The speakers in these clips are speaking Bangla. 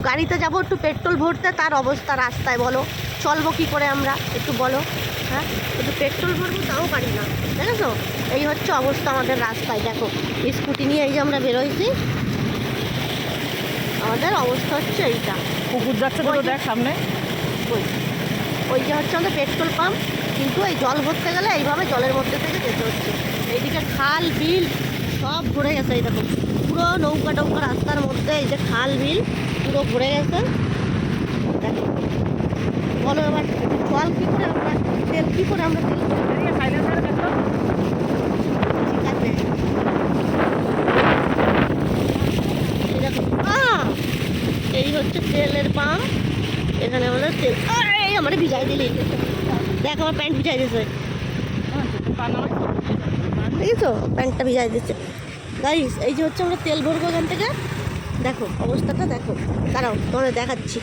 গাড়িতে যাবো একটু পেট্রোল ভরতে, তার অবস্থা রাস্তায় বলো, চলবো কি করে আমরা একটু বলো। হ্যাঁ, একটু পেট্রোল ভরবো তাও পারি না, দেখেছো? এই হচ্ছে অবস্থা আমাদের রাস্তায়। দেখো স্কুটি নিয়ে এই যে আমরা বেরোইছি, আমাদের অবস্থা হচ্ছে এইটা। কুকুর যাচ্ছে তো দেখ সামনে, ওই যে হচ্ছে আমাদের পেট্রোল পাম্প, কিন্তু এই জল ভরতে গেলে এইভাবে জলের মধ্যে থেকে যেতে হচ্ছে। এইদিকে খাল বিল সব ভরে গেছে, এই দেখো পুরো নৌকা টৌকা রাস্তার মধ্যে, এই যে খাল বিল পুরো ভরে গেছে। দেখো বলো এবার জল কী করে আমরা তেল, কী করে আমরা তেল ঠিক আছে। দেখো এই হচ্ছে তেলের পাম্প, এখানে আমাদের তেল। এই আমার ভিজাই দিলি, দেখ আমার প্যান্ট ভিজাই দিয়েছে, দেখেছো প্যান্টটা ভিজাই দিচ্ছে। গাইস এই যে হচ্ছে আমরা তেল ভরবো এখান থেকে, দেখো অবস্থাটা দেখো, দাঁড়াও তোমাদের দেখাচ্ছি।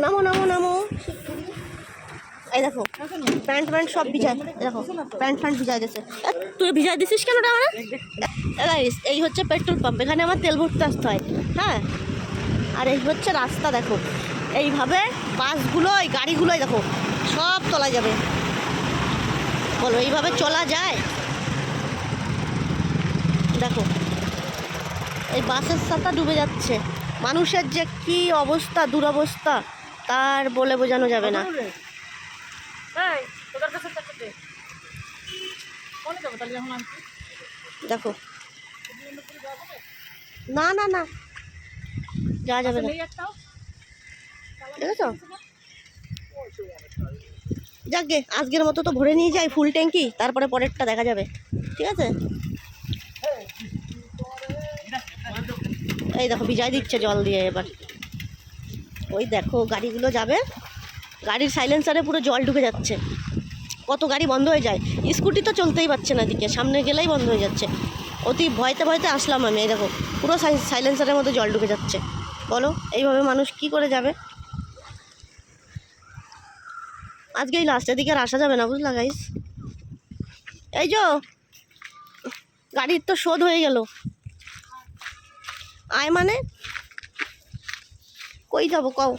নামো নামো নামো, এই দেখো প্যান্ট প্যান্ট সব ভিজাই, দেখো প্যান্ট ফ্যান্ট ভিজাই দিচ্ছে। তুই ভিজাই দিছিস কেন ওটা? গাইস এই হচ্ছে পেট্রোল পাম্প, এখানে আমার তেল ভরতে আসতে হয়। হ্যাঁ, আর এই হচ্ছে রাস্তা, দেখো এইভাবে বাসগুলো এই গাড়িগুলোই দেখো সব চলা যাবে, বলো এইভাবে চলা যায়? দেখো এই বাসের সাথে ডুবে যাচ্ছে, মানুষের যে কি অবস্থা, দুরবস্থা তার বলে বোঝানো যাবে না। দেখো না না না যাওয়া যাবে না, দেখেছো? যাকগে আজকের মতো তো ভরে নিয়ে যাই ফুল ট্যাঙ্কি, তারপরে পরেরটা দেখা যাবে, ঠিক আছে? এই দেখো ভিজাই দিচ্ছে জল দিয়ে এবার, ওই দেখো গাড়িগুলো যাবে, গাড়ির সাইলেন্সারে পুরো জল ঢুকে যাচ্ছে, কত গাড়ি বন্ধ হয়ে যায়, স্কুটি তো চলতেই পারছে না, দিকে সামনে গেলেই বন্ধ হয়ে যাচ্ছে। অতি ভয়তে ভয়তে আসলাম আমি, এই দেখো পুরো সাইলেন্সারের মধ্যে জল ঢুকে যাচ্ছে, বলো এইভাবে মানুষ কি করে যাবে? আজকেই লাস্ট, এদিকে আর আসা যাবে না, বুঝলা গাইস? এই যে গাড়ির তো শোধ হয়ে গেল, আয় মানে কই যাবো কও?